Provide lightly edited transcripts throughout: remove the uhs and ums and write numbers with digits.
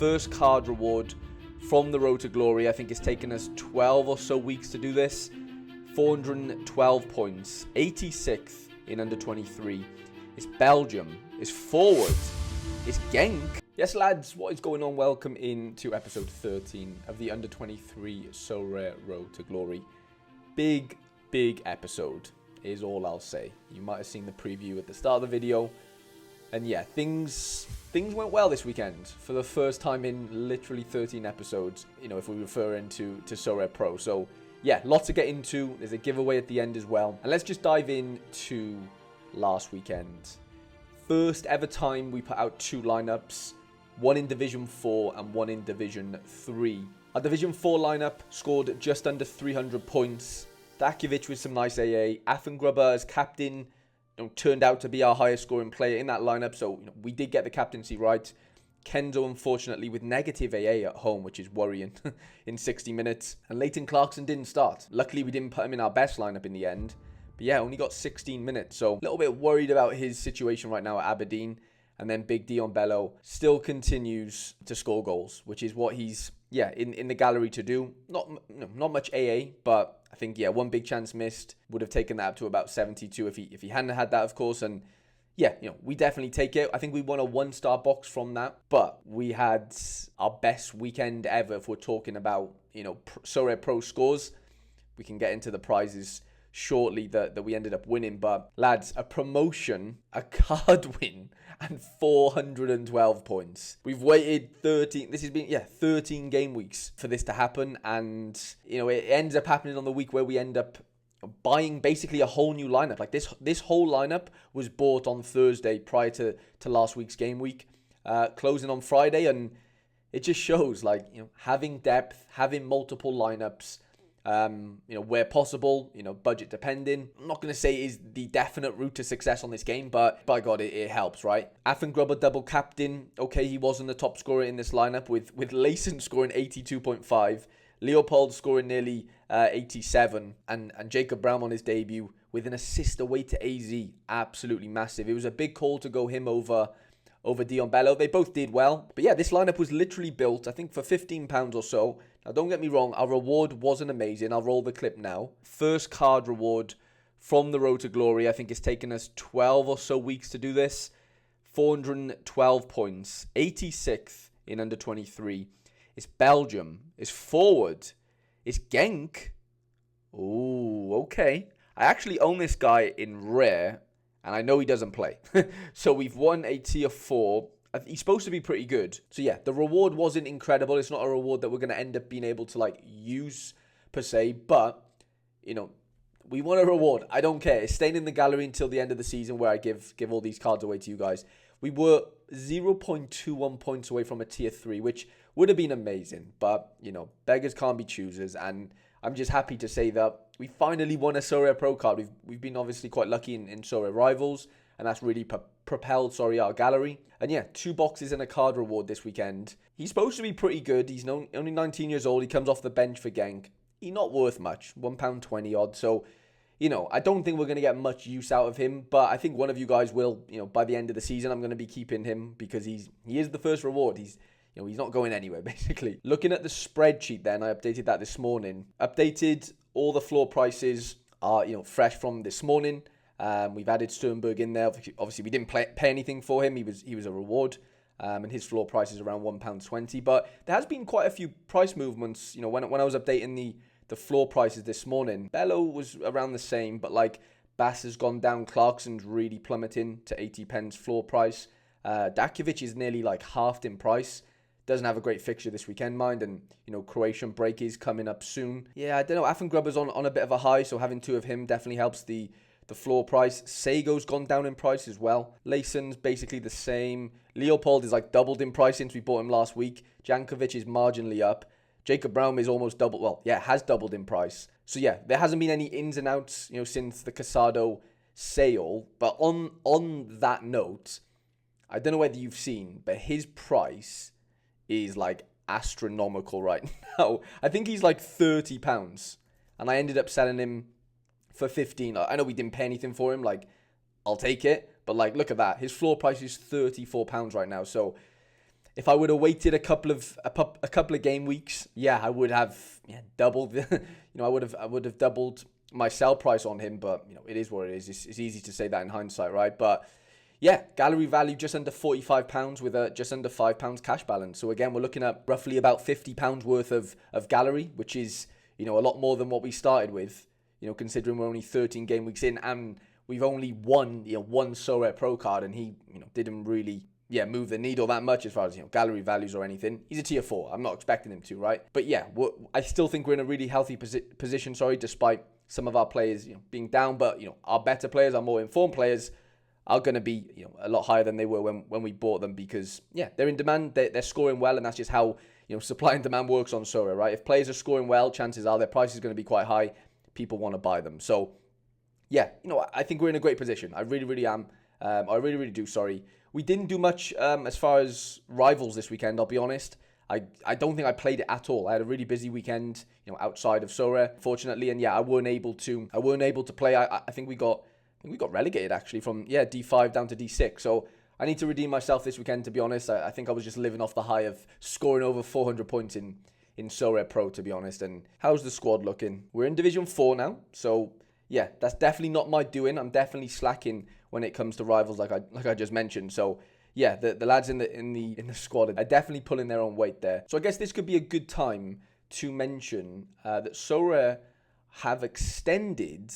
first card reward from the Road to Glory. I think it's taken us 12 or so weeks to do this. 412 points, 86th in under 23. It's Belgium, it's forward, it's Genk. Yes, lads, what is going on? Welcome into episode 13 of the under 23 Sorare Road to Glory. Big episode is all I'll say. You might have seen the preview at the start of the video. And yeah, things went well this weekend for the first time in literally 13 episodes, you know, if we refer into Sorare Pro. So yeah, lots to get into. There's a giveaway at the end as well. And let's just dive into last weekend. First ever time we put out two lineups, one in Division 4 and one in Division 3. Our Division 4 lineup scored just under 300 points. Dakovic with some nice AA. Affengrubber as captain, turned out to be our highest scoring player in that lineup, so we did get the captaincy right. Kenzo, unfortunately, with negative AA at home, which is worrying, in 60 minutes. And Leighton Clarkson didn't start. Luckily, we didn't put him in our best lineup in the end. But yeah, only got 16 minutes, so a little bit worried about his situation right now at Aberdeen. And then Big Dion Bello still continues to score goals, which is what he's, in the gallery to do. Not much AA, but I think, one big chance missed would have taken that up to about 72 if he hadn't had that, of course. And yeah, we definitely take it. I think we won a 1-star box from that, but we had our best weekend ever if we're talking about, Sorare Pro scores. We can get into the prizes shortly that we ended up winning, but lads, a promotion, a card win, and 412 points. We've waited 13 game weeks for this to happen, and it ends up happening on the week where we end up buying basically a whole new lineup. Like this whole lineup was bought on Thursday prior to last week's game week, closing on Friday, and it just shows having depth, having multiple lineups, where possible, budget depending. I'm not going to say it is the definite route to success on this game, but by God, it helps, right? Affengrubber double captain. Okay, he wasn't the top scorer in this lineup with Layson scoring 82.5, Leopold scoring nearly 87, and Jacob Brown on his debut with an assist away to AZ. Absolutely massive. It was a big call to go him over Dion Bello. They both did well. But yeah, this lineup was literally built, I think, for £15 or so. Now, don't get me wrong, our reward wasn't amazing. I'll roll the clip now. First card reward from the Road to Glory. I think it's taken us 12 or so weeks to do this. 412 points. 86th in under 23. It's Belgium. It's forward. It's Genk. Ooh, okay. I actually own this guy in rare, and I know he doesn't play. So we've won a tier 4. He's supposed to be pretty good. So yeah, the reward wasn't incredible. It's not a reward that we're going to end up being able to use per se. But, we want a reward. I don't care. It's staying in the gallery until the end of the season where I give all these cards away to you guys. We were 0.21 points away from a tier 3, which would have been amazing. But, beggars can't be choosers. And I'm just happy to say that we finally won a Sorare Pro card. We've been obviously quite lucky in Sorare Rivals, and that's really propelled our gallery. And yeah, 2 boxes and a card reward this weekend. He's supposed to be pretty good. He's only 19 years old. He comes off the bench for Genk. He's not worth much, £1.20 odd. So, I don't think we're going to get much use out of him, but I think one of you guys will. By the end of the season, I'm going to be keeping him because he is the first reward. He's not going anywhere, basically. Looking at the spreadsheet then, I updated that this morning. Updated all the floor prices are, fresh from this morning. We've added Sternberg in there. Obviously, we didn't pay anything for him. He was a reward, and his floor price is around £1.20. But there has been quite a few price movements. When I was updating the floor prices this morning, Bello was around the same, but Bass has gone down. Clarkson's really plummeting to 80 pence floor price. Dakovic is nearly halved in price. Doesn't have a great fixture this weekend, mind, and Croatian break is coming up soon. Yeah, I don't know. Affengrubber's on a bit of a high, so having 2 of him definitely helps the floor price. Sago's gone down in price as well. Layson's basically the same. Leopold is doubled in price since we bought him last week. Jankovic is marginally up. Jacob Brown is almost doubled. Well, yeah, has doubled in price. So yeah, there hasn't been any ins and outs, since the Casado sale. But on that note, I don't know whether you've seen, but his price is astronomical right now. I think he's £30, and I ended up selling him for 15. I know we didn't pay anything for him. I'll take it, but look at that. His floor price is £34 right now. So If I would have waited a couple of game weeks, yeah, I would have doubled. I would have doubled my sell price on him. But it is what it is. It's easy to say that in hindsight, right? But yeah, gallery value just under £45 with a just under £5 cash balance. So again, we're looking at roughly about £50 worth of gallery, which is a lot more than what we started with. Considering we're only 13 game weeks in and we've only won one Sorare Pro card, and he didn't really move the needle that much as far as gallery values or anything. He's a tier 4. I'm not expecting him to, right? But yeah, I still think we're in a really healthy position. Despite some of our players being down, but our better players, our more informed players, are going to be a lot higher than they were when we bought them, because they're in demand, they're scoring well, and that's just how supply and demand works on Sorare, right? If players are scoring well, chances are their price is going to be quite high. People want to buy them. So yeah, I think we're in a great position. I really, really am. I really, really do. Sorry. We didn't do much as far as rivals this weekend, I'll be honest. I don't think I played it at all. I had a really busy weekend, outside of Sorare, fortunately, and I weren't able to play. I think we got relegated actually from D5 down to D6. So I need to redeem myself this weekend, to be honest. I think I was just living off the high of scoring over 400 points in Sorare Pro, to be honest. And how's the squad looking? We're in Division 4 now, so yeah, that's definitely not my doing. I'm definitely slacking when it comes to rivals, like I just mentioned. So yeah, the lads in the squad are definitely pulling their own weight there. So I guess this could be a good time to mention that Sorare have extended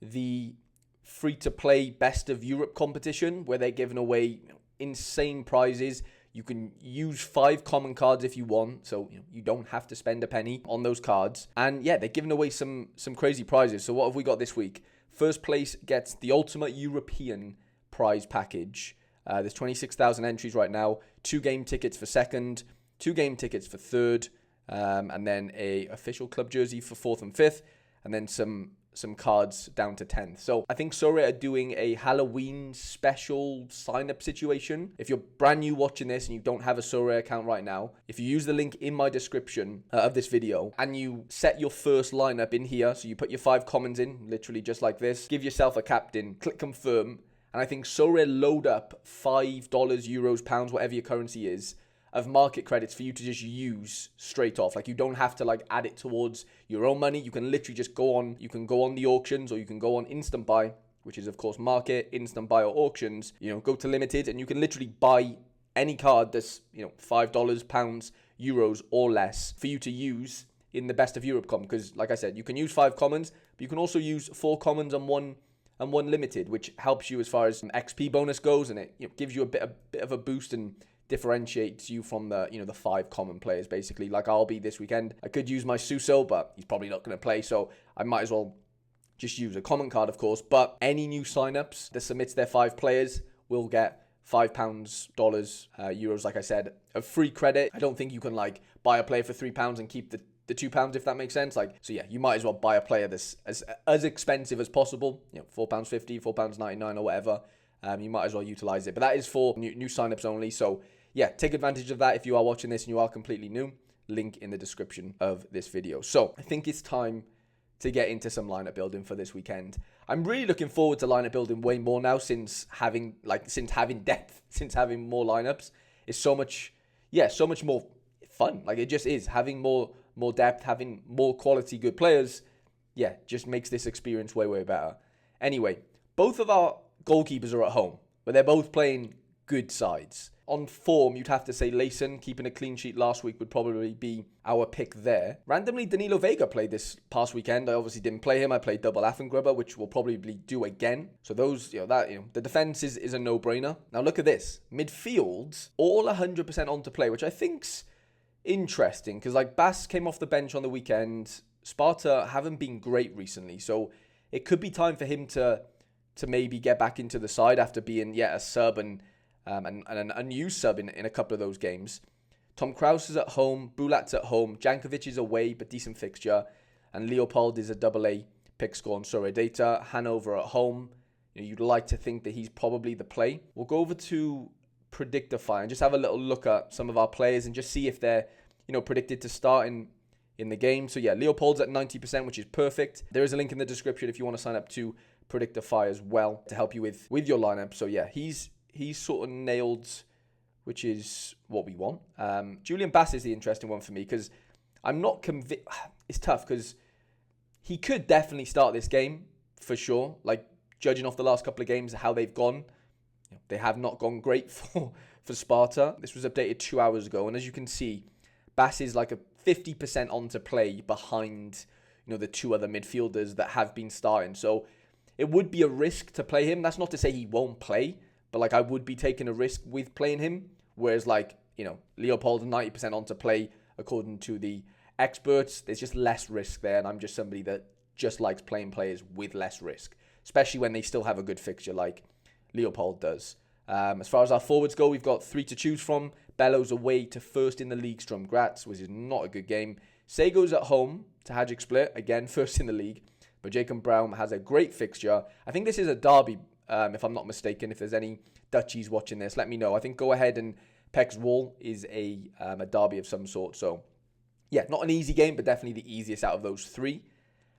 the free-to-play Best of Europe competition, where they're giving away insane prizes. You can use 5 common cards if you want, so you don't have to spend a penny on those cards. And yeah, they're giving away some crazy prizes. So what have we got this week? First place gets the Ultimate European prize package. There's 26,000 entries right now. 2 game tickets for second, 2 game tickets for third, and then a official club jersey for 4th and 5th, and then some cards down to 10th. So I think Sorare are doing a Halloween special sign-up situation. If you're brand new watching this and you don't have a Sorare account right now, if you use the link in my description of this video and you set your first lineup in here, so you put your 5 commons in, literally just like this, give yourself a captain, click confirm, and I think Sorare load up $5, euros, pounds, whatever your currency is, of market credits for you to just use straight off. Like, you don't have to add it towards your own money. You can literally just go on the auctions, or you can go on instant buy, which is of course market, instant buy, or auctions. Go to limited and you can literally buy any card that's $5, pounds, euros or less for you to use in the Best of Europe com. Because like I said, you can use 5 commons, but you can also use 4 commons and one limited, which helps you as far as XP bonus goes, and it gives you a bit of a boost and differentiates you from the 5 common players, basically. Like I'll be this weekend. I could use my Suso, but he's probably not going to play, so I might as well just use a common card, of course. But any new signups that submits their 5 players will get £5, euros, like I said, of free credit. I don't think you can buy a player for £3 and keep the £2, if that makes sense. So yeah, you might as well buy a player that's as expensive as possible. £4.50, £4.99 or whatever. You might as well utilize it. But that is for new signups only. So yeah, take advantage of that if you are watching this and you are completely new. Link in the description of this video. So I think it's time to get into some lineup building for this weekend. I'm really looking forward to lineup building way more now, since having depth, since having more lineups is so much more fun. It just is. Having more depth, having more quality good players, just makes this experience way better. Anyway, both of our goalkeepers are at home, but they're both playing good sides. On form, you'd have to say Layson, keeping a clean sheet last week, would probably be our pick there. Randomly, Danilo Vega played this past weekend. I obviously didn't play him. I played double Affengrubber, which we'll probably do again. So those, the defense is a no-brainer. Now look at this. Midfield, all 100% on to play, which I think's interesting, because Bass came off the bench on the weekend. Sparta haven't been great recently, so it could be time for him to maybe get back into the side after being a sub and an unused sub in a couple of those games. Tom Kraus is at home, Bulat's at home, Jankovic is away but decent fixture, and Leopold is a AA pick score on Sorare data. Hanover at home. You'd like to think that he's probably the play. We'll go over to Predictify and just have a little look at some of our players and just see if they're predicted to start in the game. So yeah, Leopold's at 90%, which is perfect. There is a link in the description if you want to sign up to Predictify as well to help you with your lineup. So yeah, he's sort of nailed which is what we want. Julian Bass is the interesting one for me because I'm not convinced. It's tough because he could definitely start this game for sure. Like, judging off the last couple of games, how they've gone, they have not gone great for Sparta. This was updated 2 hours ago, and as you can see, Bass is like a 50% on to play behind, the two other midfielders that have been starting. So it would be a risk to play him. That's not to say he won't play, but like I would be taking a risk with playing him. Whereas like, Leopold 90% on to play according to the experts. There's just less risk there, and I'm just somebody that just likes playing players with less risk, especially when they still have a good fixture like Leopold does. As far as our forwards go, we've got 3 to choose from. Bellows away to first in the league, Strum Graz, which is not a good game. Sego's at home to Hajduk Split, again, first in the league. But Jacob Brown has a great fixture. I think this is a derby, if I'm not mistaken. If there's any Dutchies watching this, let me know. I think Go Ahead and Peck's Wall is a derby of some sort. So, yeah, not an easy game, but definitely the easiest out of those 3.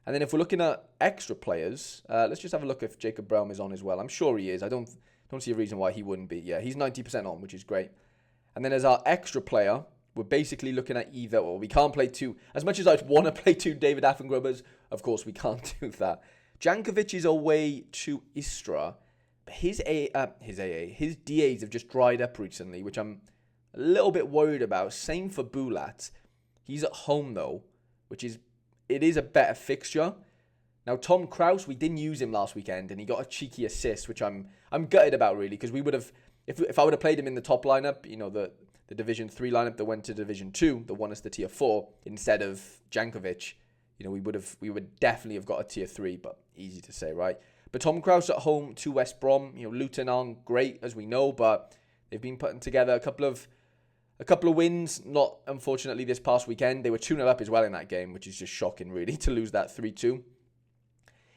And then if we're looking at extra players, let's just have a look if Jacob Brown is on as well. I'm sure he is. I don't see a reason why he wouldn't be. Yeah, he's 90% on, which is great. And then as our extra player, we're basically looking at either, or we can't play 2. As much as I'd want to play 2 David Affengrubbers, of course we can't do that. Jankovic is away to Istra. But his DAs have just dried up recently, which I'm a little bit worried about. Same for Bulat. He's at home though, it is a better fixture. Now Tom Kraus, we didn't use him last weekend, and he got a cheeky assist, which I'm gutted about really, because we would have, if I would have played him in the top lineup, the Division 3 lineup that went to Division 2, that won us the Tier 4, instead of Jankovic, we would definitely have got a Tier 3, but easy to say, right? But Tom Kraus at home to West Brom, Luton aren't great, as we know, but they've been putting together a couple of wins, not unfortunately this past weekend. They were 2-0 up as well in that game, which is just shocking, really, to lose that 3-2.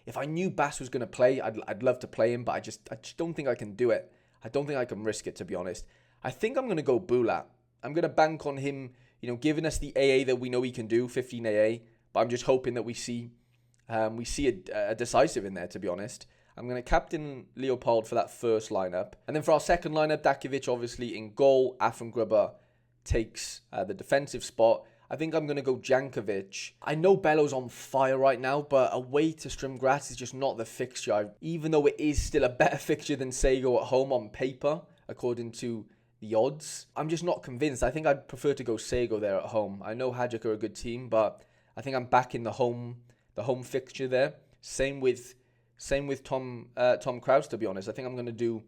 If I knew Bass was going to play, I'd love to play him, but I just don't think I can do it. I don't think I can risk it, to be honest. I think I'm going to go Bulat. I'm going to bank on him, giving us the AA that we know he can do, 15 AA. But I'm just hoping that we see a decisive in there, to be honest. I'm going to captain Leopold for that first lineup. And then for our second lineup, Dakovic obviously in goal. Affengrubber takes the defensive spot. I think I'm going to go Jankovic. I know Bello's on fire right now, but away to Strum Graz is just not the fixture. Even though it is still a better fixture than Sego at home on paper, according to the odds, I'm just not convinced. I think I'd prefer to go Sego there at home. I know Hajduk are a good team, but I think I'm back in the home fixture there. Same with Tom Kraus, to be honest. I think I'm going to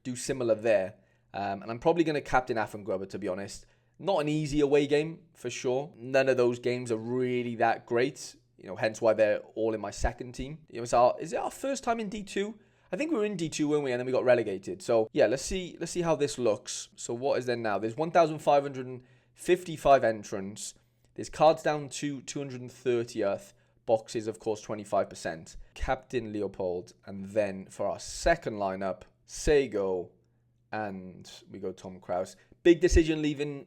do similar there. And I'm probably going to captain Affengrubber, to be honest. Not an easy away game, for sure. None of those games are really that great. Hence why they're all in my second team. Is it our first time in D2? I think we were in D2, weren't we? And then we got relegated. So, yeah, let's see how this looks. So, what is there now? There's 1,555 entrants. There's cards down to 230th. Boxes, of course, 25%. Captain Leopold. And then for our second lineup, Sego. And we go Tom Kraus. Big decision leaving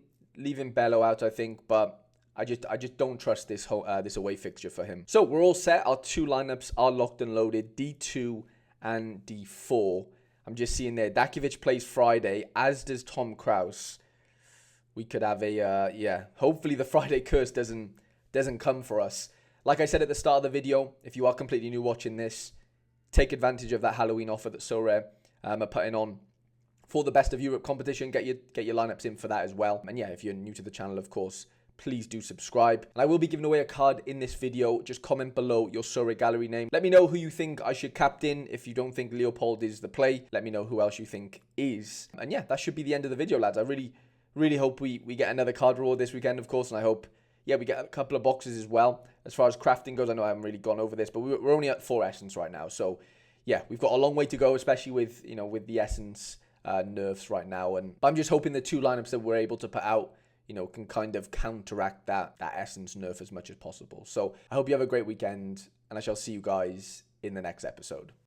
Bello out, I think, but I just don't trust this away fixture for him. So we're all set. Our 2 lineups are locked and loaded. D2 and D4. I'm just seeing there. Dakovic plays Friday, as does Tom Kraus. We could have hopefully the Friday curse doesn't come for us. Like I said at the start of the video, if you are completely new watching this, take advantage of that Halloween offer that Sorare are putting on for the Best of Europe competition. Get your lineups in for that as well. And yeah, if you're new to the channel, of course, please do subscribe. And I will be giving away a card in this video. Just comment below your Sorare gallery name. Let me know who you think I should captain. If you don't think Leopold is the play, let me know who else you think is. And yeah, that should be the end of the video, lads. I really hope we get another card reward this weekend, of course. And I hope, yeah, we get a couple of boxes as well. As far as crafting goes, I know I haven't really gone over this, but we're only at 4 Essence right now. So yeah, we've got a long way to go, especially with the Essence nerfs right now. And I'm just hoping the 2 lineups that we're able to put out, can kind of counteract that Essence nerf as much as possible. So I hope you have a great weekend, and I shall see you guys in the next episode.